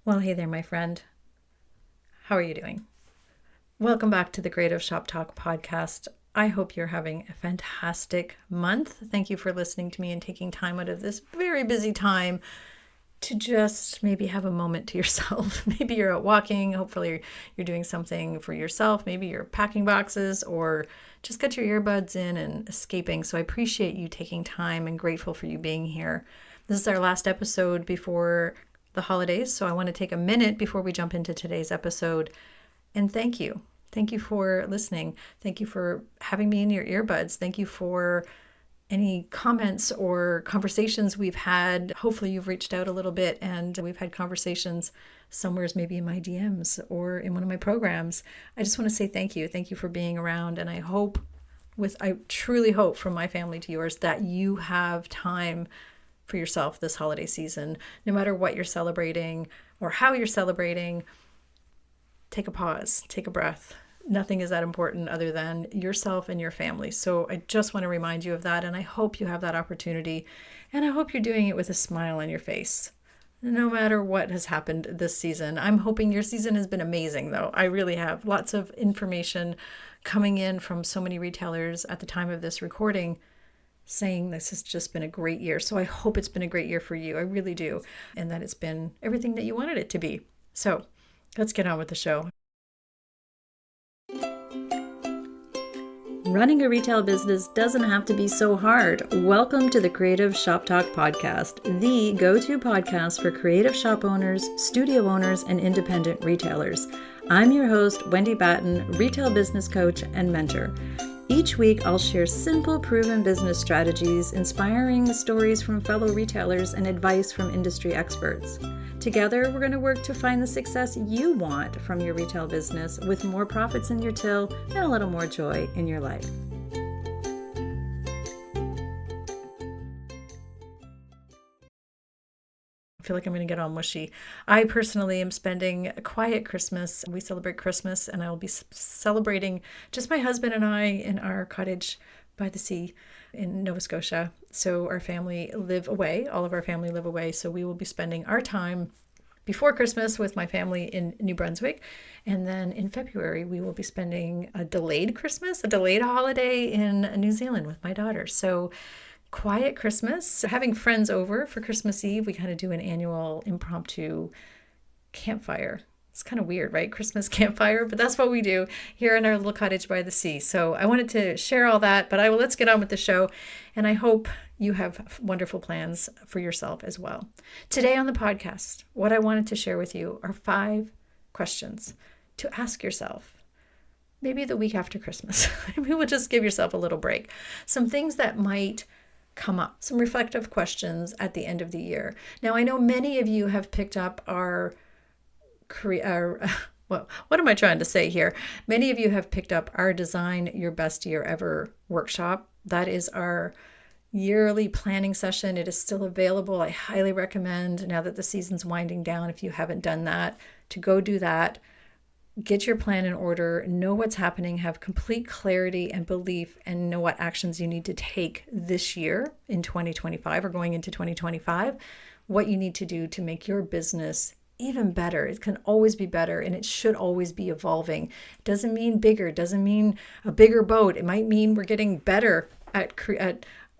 Well, hey there, my friend. How are you doing? Welcome back to the Creative Shop Talk podcast. I hope you're having a fantastic month. Thank you for listening to me and taking time out of this very busy time to just maybe have a moment to yourself. Maybe you're out walking. Hopefully, you're doing something for yourself. Maybe you're packing boxes or just got your earbuds in and escaping. So I appreciate you taking time and grateful for you being here. This is our last episode before the holidays. So I want to take a minute before we jump into today's episode and thank you. Thank you for listening. Thank you for having me in your earbuds. Thank you for any comments or conversations we've had. Hopefully you've reached out a little bit and we've had conversations somewheres maybe in my DMs or in one of my programs. I just want to say thank you. Thank you for being around. And I truly hope from my family to yours that you have time for yourself this holiday season. No matter what you're celebrating or how you're celebrating, take a pause, take a breath. Nothing is that important other than yourself and your family. So I just want to remind you of that. And I hope you have that opportunity. And I hope you're doing it with a smile on your face, no matter what has happened this season. I'm hoping your season has been amazing, though. I really have lots of information coming in from so many retailers at the time of this recording saying this has just been a great year. So I hope it's been a great year for you. I really do. And that it's been everything that you wanted it to be. So let's get on with the show. Running a retail business doesn't have to be so hard. Welcome to the Creative Shop Talk podcast, the go-to podcast for creative shop owners, studio owners, and independent retailers. I'm your host, Wendy Batten, retail business coach and mentor. Each week, I'll share simple, proven business strategies, inspiring stories from fellow retailers, and advice from industry experts. Together, we're going to work to find the success you want from your retail business with more profits in your till and a little more joy in your life. I feel like I'm going to get all mushy. I personally am spending a quiet Christmas. We celebrate Christmas, and I will be celebrating just my husband and I in our cottage by the sea in Nova Scotia. So our family live away. All of our family live away. So we will be spending our time before Christmas with my family in New Brunswick. And then in February, we will be spending a delayed Christmas, a delayed holiday in New Zealand with my daughter. So quiet Christmas, having friends over for Christmas Eve. We kind of do an annual impromptu campfire. It's kind of weird, right? Christmas campfire, but that's what we do here in our little cottage by the sea. So I wanted to share all that, but let's get on with the show. And I hope you have wonderful plans for yourself as well. Today on the podcast, what I wanted to share with you are 5 questions to ask yourself. Maybe the week after Christmas. Maybe we'll just give yourself a little break. Some things that might come up, some reflective questions at the end of the year. Now, I know many of you have picked up well, what am I trying to say here? Many of you have picked up our Design Your Best Year Ever workshop. That is our yearly planning session. It is still available. I highly recommend, now that the season's winding down, if you haven't done that, to go do that. Get your plan in order, know what's happening, have complete clarity and belief, and know what actions you need to take this year in 2025 or going into 2025, what you need to do to make your business even better. It can always be better, and it should always be evolving. It doesn't mean bigger, it doesn't mean a bigger boat. It might mean we're getting better at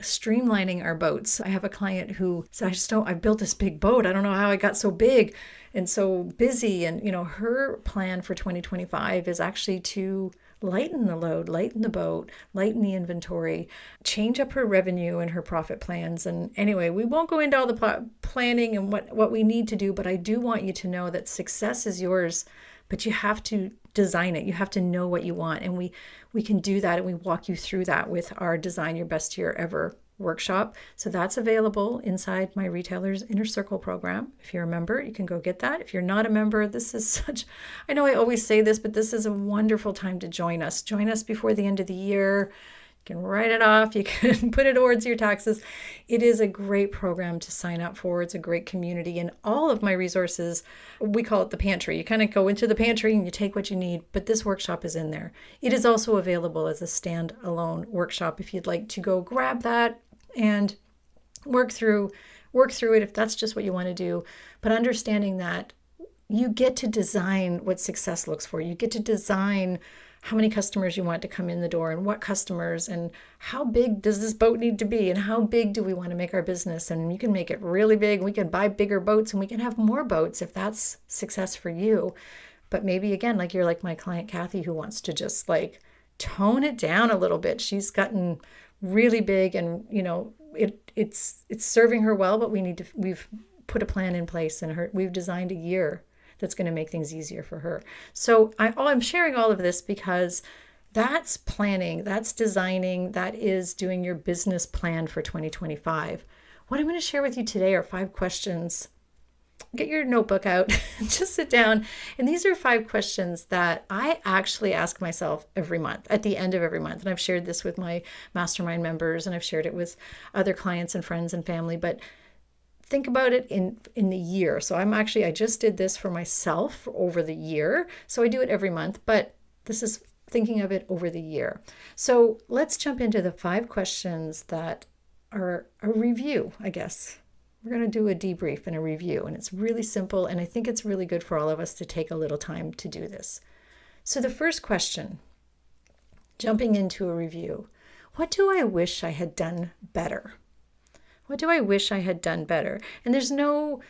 streamlining our boats. I have a client who said, I built this big boat. I don't know how I got so big and so busy. And, her plan for 2025 is actually to lighten the load, lighten the boat, lighten the inventory, change up her revenue and her profit plans. And anyway, we won't go into all the planning and what we need to do, but I do want you to know that success is yours, but you have to design it. You have to know what you want. And we can do that, and we walk you through that with our Design Your Best Year Ever workshop. So that's available inside my Retailers Inner Circle program. If you're a member, you can go get that. If you're not a member, I know I always say this, but this is a wonderful time to join us. Join us before the end of the year. You can write it off. You can put it towards your taxes. It is a great program to sign up for. It's a great community. And all of my resources, we call it the pantry. You kind of go into the pantry and you take what you need, but this workshop is in there. It is also available as a standalone workshop if you'd like to go grab that and work through it if that's just what you want to do. But understanding that you get to design what success looks for. You get to design how many customers you want to come in the door and what customers and how big does this boat need to be and how big do we want to make our business. And you can make it really big. We can buy bigger boats and we can have more boats if that's success for you. But maybe again, like you're like my client Kathy, who wants to just like tone it down a little bit. She's gotten really big and it's serving her well, but we've put a plan in place and we've designed a year that's going to make things easier for her. So I'm sharing all of this because that's planning, that's designing, that is doing your business plan for 2025. What I'm going to share with you today are 5 questions. Get your notebook out, just sit down. And these are 5 questions that I actually ask myself every month, at the end of every month. And I've shared this with my mastermind members and I've shared it with other clients and friends and family, but think about it in the year. So I just did this for myself over the year. So I do it every month, but this is thinking of it over the year. So let's jump into the 5 questions that are a review, I guess. We're going to do a debrief and a review, and it's really simple, and I think it's really good for all of us to take a little time to do this. So the first question, jumping into a review, what do I wish I had done better? What do I wish I had done better? And there's no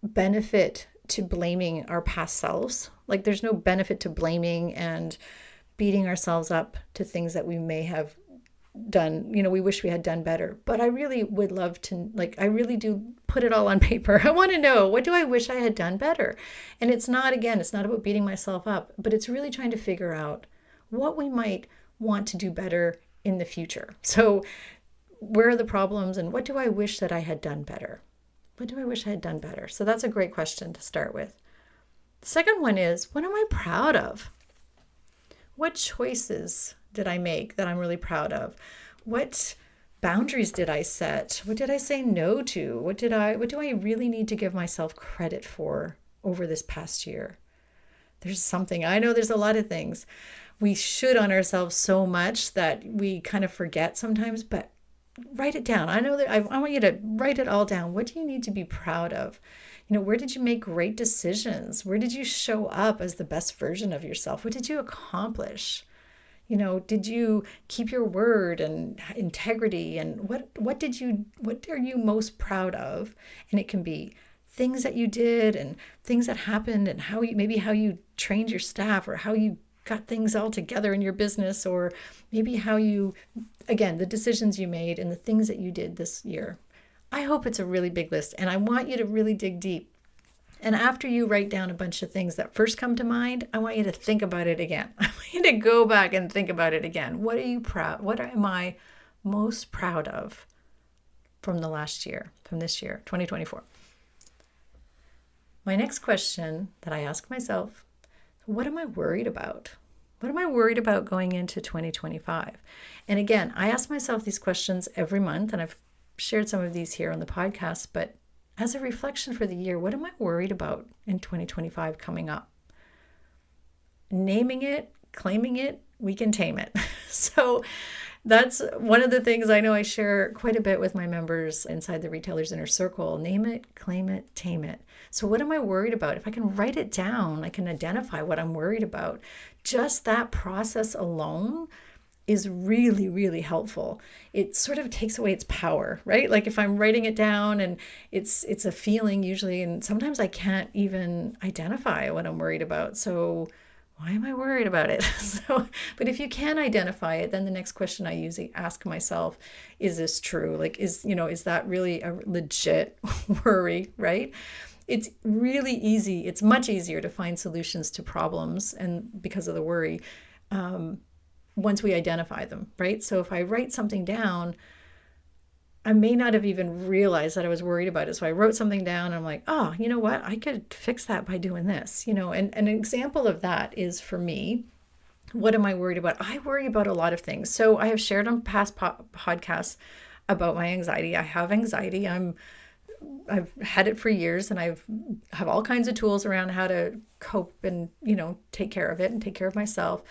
benefit to blaming our past selves. Like there's no benefit to blaming and beating ourselves up to things that we may have done, we wish we had done better. But I really would love to, I really do put it all on paper. I want to know, what do I wish I had done better? And it's not about beating myself up, but it's really trying to figure out what we might want to do better in the future. So where are the problems and what do I wish that I had done better? What do I wish I had done better? So that's a great question to start with. The second one is, what am I proud of? What choices did I make that I'm really proud of? What boundaries did I set? What did I say no to? What do I really need to give myself credit for over this past year? I know there's a lot of things. We should on ourselves so much that we kind of forget sometimes, but write it down. I know that I want you to write it all down. What do you need to be proud of? Where did you make great decisions? Where did you show up as the best version of yourself? What did you accomplish? Did you keep your word and integrity? And what are you most proud of? And it can be things that you did and things that happened and how you trained your staff or how you got things all together in your business, or maybe the decisions you made and the things that you did this year. I hope it's a really big list, and I want you to really dig deep. And after you write down a bunch of things that first come to mind, I want you to think about it again. I want you to go back and think about it again. What am I most proud of from this year, 2024? My next question that I ask myself, what am I worried about? What am I worried about going into 2025? And again, I ask myself these questions every month, and I've shared some of these here on the podcast, but as a reflection for the year, what am I worried about in 2025 coming up? Naming it, claiming it, we can tame it. So that's one of the things I know I share quite a bit with my members inside the Retailers Inner Circle. Name it, claim it, tame it. So what am I worried about? If I can write it down, I can identify what I'm worried about. Just that process alone is really, really helpful. It sort of takes away its power, right? Like if I'm writing it down and it's a feeling usually, and sometimes I can't even identify what I'm worried about. So why am I worried about it? But if you can identify it, then the next question I usually ask myself, is this true? Is that really a legit worry, right? It's really easy. It's much easier to find solutions to problems, and because of the worry, once we identify them, right? So if I write something down, I may not have even realized that I was worried about it. So I wrote something down and I'm like, oh, you know what? I could fix that by doing this, and an example of that is for me, what am I worried about? I worry about a lot of things. So I have shared on past podcasts about my anxiety. I have anxiety. I've had it for years, and have all kinds of tools around how to cope and, take care of it and take care of myself.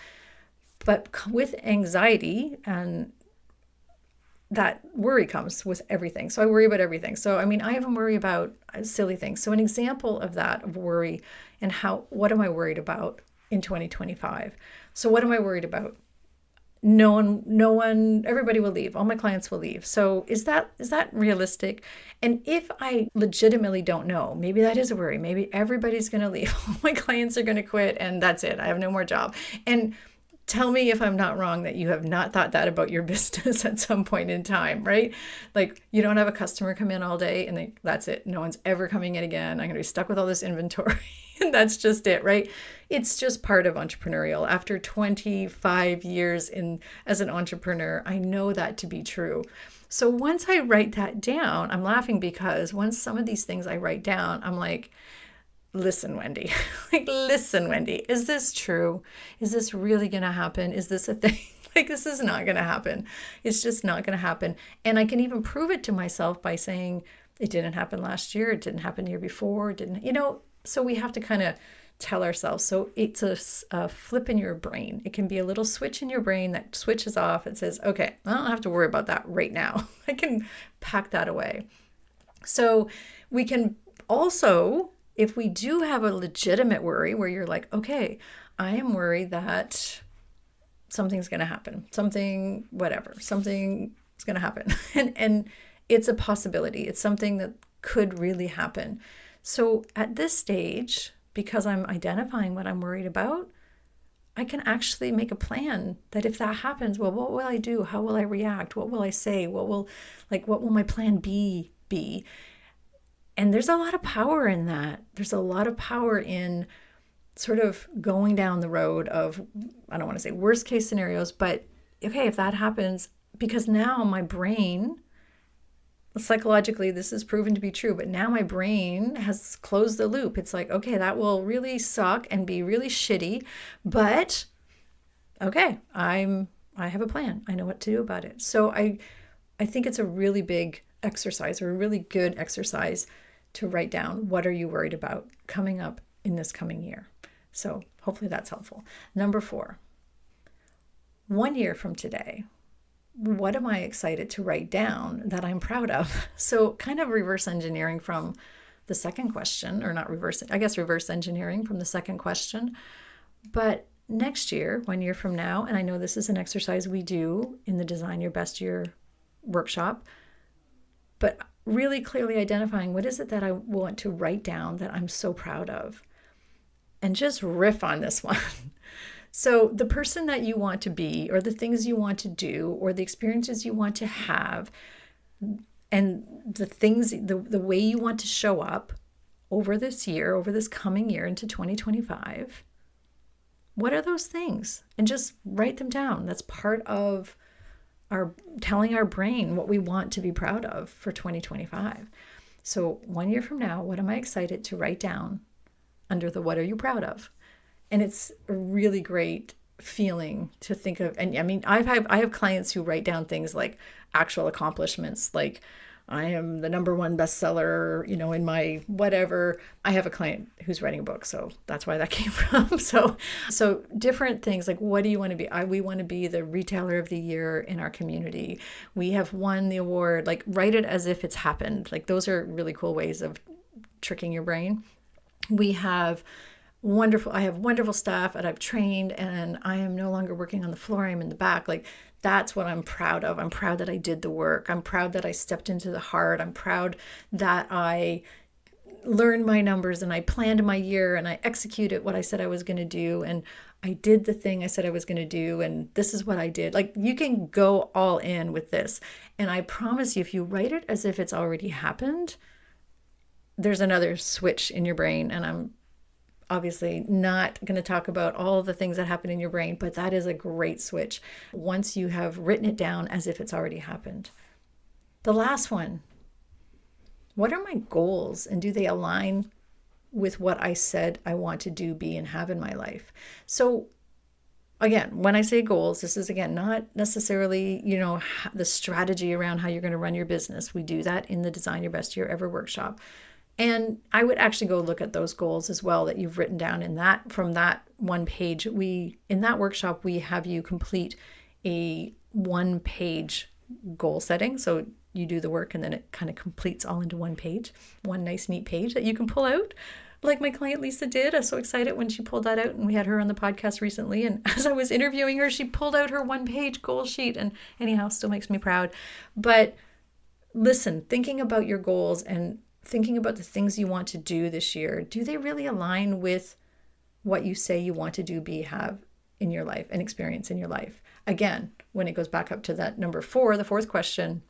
But with anxiety, and that worry comes with everything. So I worry about everything. So, I mean, I even worry about silly things. So an example of that, of worry and what am I worried about in 2025? So what am I worried about? No one, everybody will leave. All my clients will leave. So is that realistic? And if I legitimately don't know, maybe that is a worry. Maybe everybody's going to leave. All my clients are going to quit and that's it. I have no more job. And tell me if I'm not wrong that you have not thought that about your business at some point in time, right? Like you don't have a customer come in all day and that's it. No one's ever coming in again. I'm going to be stuck with all this inventory. And that's just it, right? It's just part of entrepreneurial. After 25 years as an entrepreneur, I know that to be true. So once I write that down, I'm laughing because once some of these things I write down, I'm like, listen, Wendy, listen, Wendy, is this true? Is this really going to happen? Is this a thing? Like, this is not going to happen. It's just not going to happen. And I can even prove it to myself by saying it didn't happen last year. It didn't happen the year before. It didn't, so we have to kind of tell ourselves. So it's a flip in your brain. It can be a little switch in your brain that switches off. It says, okay, I don't have to worry about that right now. I can pack that away. So we can also, if we do have a legitimate worry where you're like, okay, I am worried that something's going to happen, something's going to happen. And it's a possibility. It's something that could really happen. So at this stage, because I'm identifying what I'm worried about, I can actually make a plan that if that happens, well, what will I do? How will I react? What will I say? What will my plan B be? And there's a lot of power in that. There's a lot of power in sort of going down the road of, I don't want to say worst case scenarios, but okay, if that happens, because now my brain, psychologically, this is proven to be true, but now my brain has closed the loop. It's like, okay, that will really suck and be really shitty, but okay, I have a plan. I know what to do about it. So I think it's a really big exercise, or a really good exercise, to write down what are you worried about coming up in this coming year. So hopefully that's helpful. Number 4, 1 year from today, what am I excited to write down that I'm proud of? So kind of reverse engineering from the second question, or not reverse, I guess reverse engineering from the second question. But next year, 1 year from now, and I know this is an exercise we do in the Design Your Best Year workshop, but really clearly identifying what is it that I want to write down that I'm so proud of. And just riff on this one. So the person that you want to be, or the things you want to do, or the experiences you want to have, and the things, the way you want to show up over this year, over this coming year into 2025, what are those things? And just write them down. That's part of our telling our brain what we want to be proud of for 2025. So 1 year from now, what am I excited to write down under the what are you proud of? And it's a really great feeling to think of. And I mean, I have clients who write down things like actual accomplishments, like I am the #1 bestseller, in my whatever. I have a client who's writing a book, so that's why that came from. So different things like, what do you want to be? We want to be the retailer of the year in our community. We have won the award. Like, write it as if it's happened. Like, those are really cool ways of tricking your brain. I have wonderful staff that I've trained, and I am no longer working on the floor. I'm in the back. Like, that's what I'm proud of. I'm proud that I did the work. I'm proud that I stepped into the heart. I'm proud that I learned my numbers and I planned my year and I executed what I said I was going to do. And I did the thing I said I was going to do. And this is what I did. Like, you can go all in with this. And I promise you, if you write it as if it's already happened, there's another switch in your brain. And I'm obviously not going to talk about all the things that happen in your brain, but that is a great switch once you have written it down as if it's already happened. The last one, what are my goals, and do they align with what I said I want to do, be, and have in my life? So again, when I say goals, this is, again, not necessarily, the strategy around how you're going to run your business. We do that in the Design Your Best Year Ever workshop. And I would actually go look at those goals as well that you've written down from that one page. In that workshop, we have you complete a 1-page goal setting. So you do the work and then it kind of completes all into one page, one nice, neat page that you can pull out. Like my client Lisa did. I was so excited when she pulled that out, and we had her on the podcast recently. And as I was interviewing her, she pulled out her 1-page goal sheet. And anyhow, still makes me proud. But listen, thinking about your goals and thinking about the things you want to do this year, do they really align with what you say you want to do, be, have in your life and experience in your life? Again, when it goes back up to that number 4, the fourth question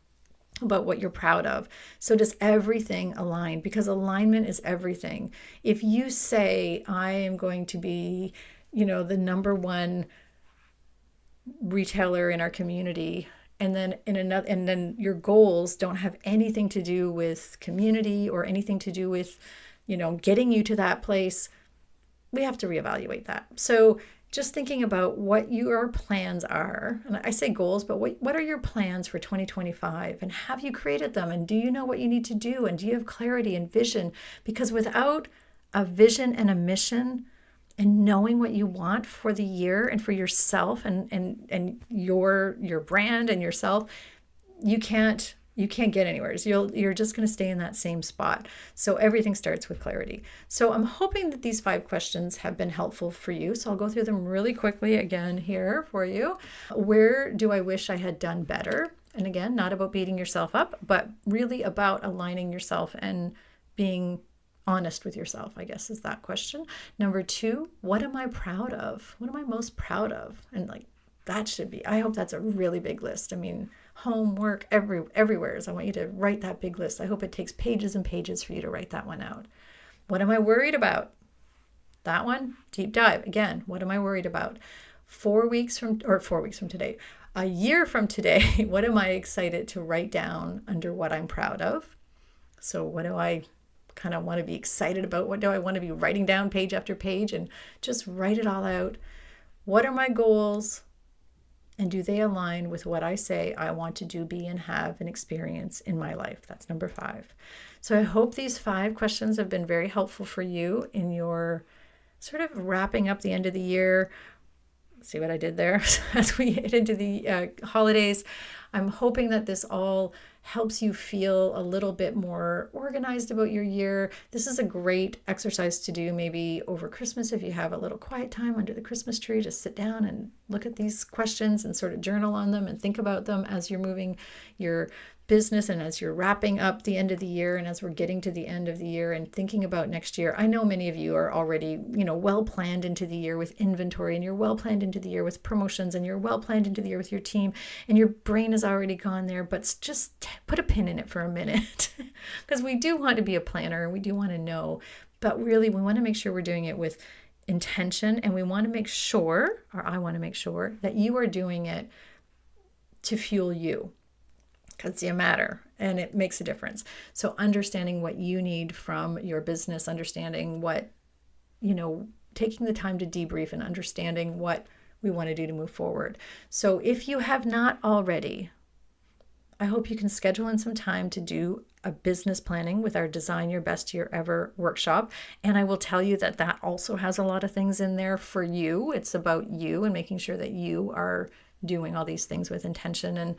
about what you're proud of. So does everything align? Because alignment is everything. If you say, I am going to be, the number 1 retailer in our community, and then your goals don't have anything to do with community or anything to do with, getting you to that place, we have to reevaluate that. So just thinking about what your plans are, and I say goals, but what are your plans for 2025? And have you created them? And do you know what you need to do? And do you have clarity and vision? Because without a vision and a mission and knowing what you want for the year and for yourself and your brand and yourself, you can't get anywhere. You're just going to stay in that same spot. So everything starts with clarity. So I'm hoping that these 5 questions have been helpful for you. So I'll go through them really quickly again here for you. Where do I wish I had done better? And again, not about beating yourself up, but really about aligning yourself and being honest with yourself, I guess, is that question. Number 2, what am I proud of? What am I most proud of? And that should be, I hope that's a really big list. I mean, home, work, everywhere. So I want you to write that big list. I hope it takes pages and pages for you to write that one out. What am I worried about? That one, deep dive. Again, what am I worried about? 4 weeks from today, a year from today, what am I excited to write down under what I'm proud of? So what do I kind of want to be excited about? What do I want to be writing down page after page and just write it all out? What are my goals? And do they align with what I say I want to do, be, and have and experience in my life? That's number 5. So I hope these 5 questions have been very helpful for you in your sort of wrapping up the end of the year. See what I did there? As we get into the holidays, I'm hoping that this all helps you feel a little bit more organized about your year. This is a great exercise to do maybe over Christmas if you have a little quiet time under the Christmas tree. Just sit down and look at these questions and sort of journal on them and think about them as you're moving your business and as you're wrapping up the end of the year and as we're getting to the end of the year and thinking about next year. I know many of you are already, well planned into the year with inventory, and you're well planned into the year with promotions, and you're well planned into the year with your team, and your brain has already gone there, but just put a pin in it for a minute because we do want to be a planner and we do want to know, but really we want to make sure we're doing it with intention, and we want to make sure, or I want to make sure, that you are doing it to fuel you. Because you matter and it makes a difference. So understanding what you need from your business, understanding what, taking the time to debrief and understanding what we want to do to move forward. So if you have not already, I hope you can schedule in some time to do a business planning with our Design Your Best Year Ever workshop. And I will tell you that that also has a lot of things in there for you. It's about you and making sure that you are doing all these things with intention and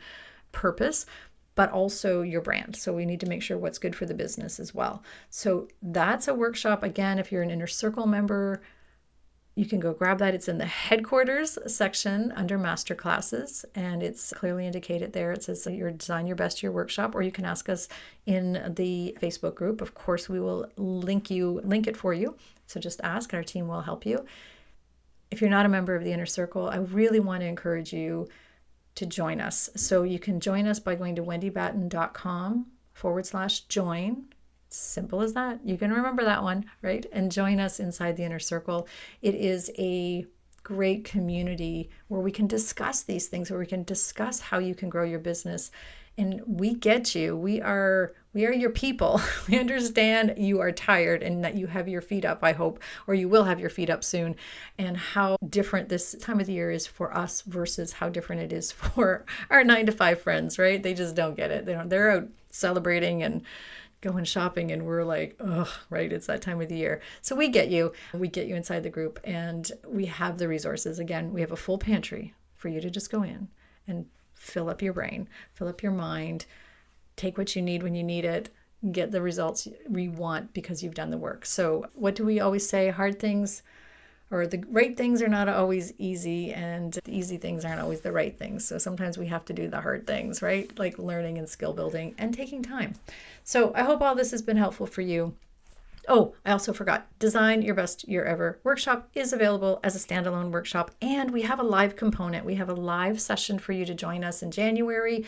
purpose, but also your brand. So we need to make sure what's good for the business as well. So that's a workshop. Again, if you're an Inner Circle member, you can go grab that. It's in the headquarters section under masterclasses, and it's clearly indicated there. It says your Design Your Best Year workshop, or you can ask us in the Facebook group. Of course, we will link it for you. So just ask and our team will help you. If you're not a member of the Inner Circle, I really want to encourage you to join us. So you can join us by going to wendybatten.com/join. Simple as that. You can remember that one, right? And join us inside the Inner Circle. It is a great community where we can discuss these things, where we can discuss how you can grow your business. And we get you. We are your people. We understand you are tired and that you have your feet up, I hope, or you will have your feet up soon, and how different this time of the year is for us versus how different it is for our 9-to-5 friends, right? They just don't get it. They're out celebrating and going shopping, and we're like, oh, right, it's that time of the year. So we get you. We get you inside the group, and we have the resources. Again, we have a full pantry for you to just go in and fill up your brain, fill up your mind, take what you need when you need it, get the results you want because you've done the work. So what do we always say? Hard things or the right things are not always easy, and the easy things aren't always the right things. So sometimes we have to do the hard things, right? Like learning and skill building and taking time. So I hope all this has been helpful for you. Oh, I also forgot. Design Your Best Year Ever workshop is available as a standalone workshop, and we have a live component. We have a live session for you to join us in January.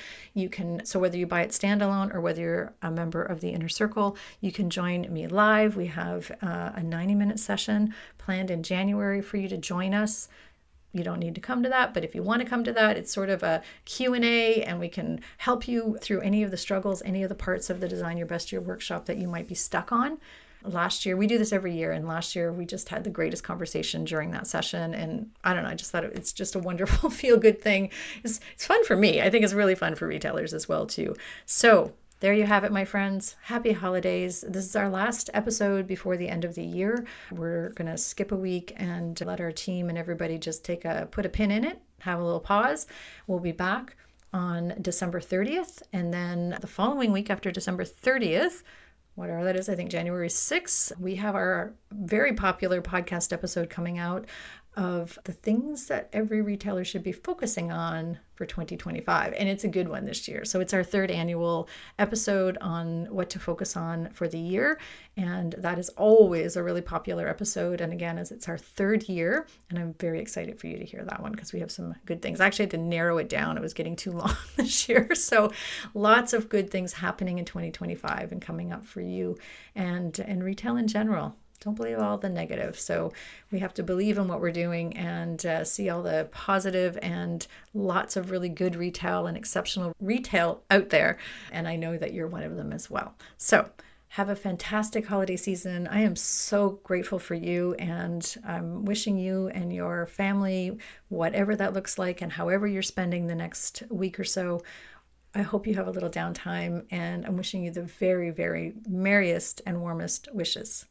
So whether you buy it standalone or whether you're a member of the Inner Circle, you can join me live. We have a 90-minute session planned in January for you to join us. You don't need to come to that, but if you want to come to that, it's sort of a Q&A, and we can help you through any of the struggles, any of the parts of the Design Your Best Year workshop that you might be stuck on. Last year, we do this every year, and last year we just had the greatest conversation during that session, and I don't know, I just thought it's just a wonderful feel-good thing. It's fun for me. I think it's really fun for retailers as well too. So there you have it, my friends. Happy holidays. This is our last episode before the end of the year. We're going to skip a week and let our team and everybody just put a pin in it, have a little pause. We'll be back on December 30th, and then the following week after December 30th, whatever that is, I think January 6th, we have our very popular podcast episode coming out of the things that every retailer should be focusing on for 2025. And it's a good one this year. So it's our third annual episode on what to focus on for the year. And that is always a really popular episode. And again, as it's our third year, and I'm very excited for you to hear that one because we have some good things. I actually had to narrow it down. It was getting too long this year. So lots of good things happening in 2025 and coming up for you and retail in general. Don't believe all the negative. So we have to believe in what we're doing and see all the positive and lots of really good retail and exceptional retail out there. And I know that you're one of them as well. So have a fantastic holiday season. I am so grateful for you, and I'm wishing you and your family, whatever that looks like and however you're spending the next week or so, I hope you have a little downtime, and I'm wishing you the very, very merriest and warmest wishes.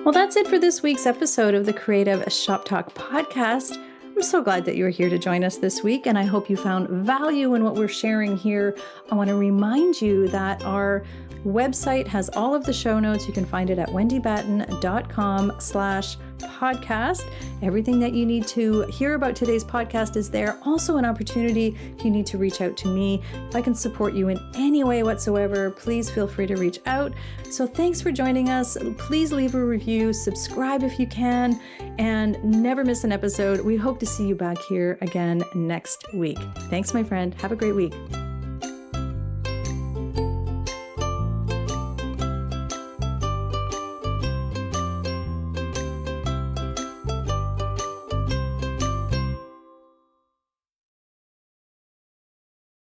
Well, that's it for this week's episode of the Creative Shop Talk podcast. I'm so glad that you were here to join us this week, and I hope you found value in what we're sharing here. I want to remind you that our website has all of the show notes. You can find it at wendybatten.com/podcast. Everything that you need to hear about today's podcast is there. Also an opportunity if you need to reach out to me. If I can support you in any way whatsoever, please feel free to reach out. So thanks for joining us. Please leave a review, subscribe if you can, and never miss an episode. We hope to see you back here again next week. Thanks, my friend. Have a great week.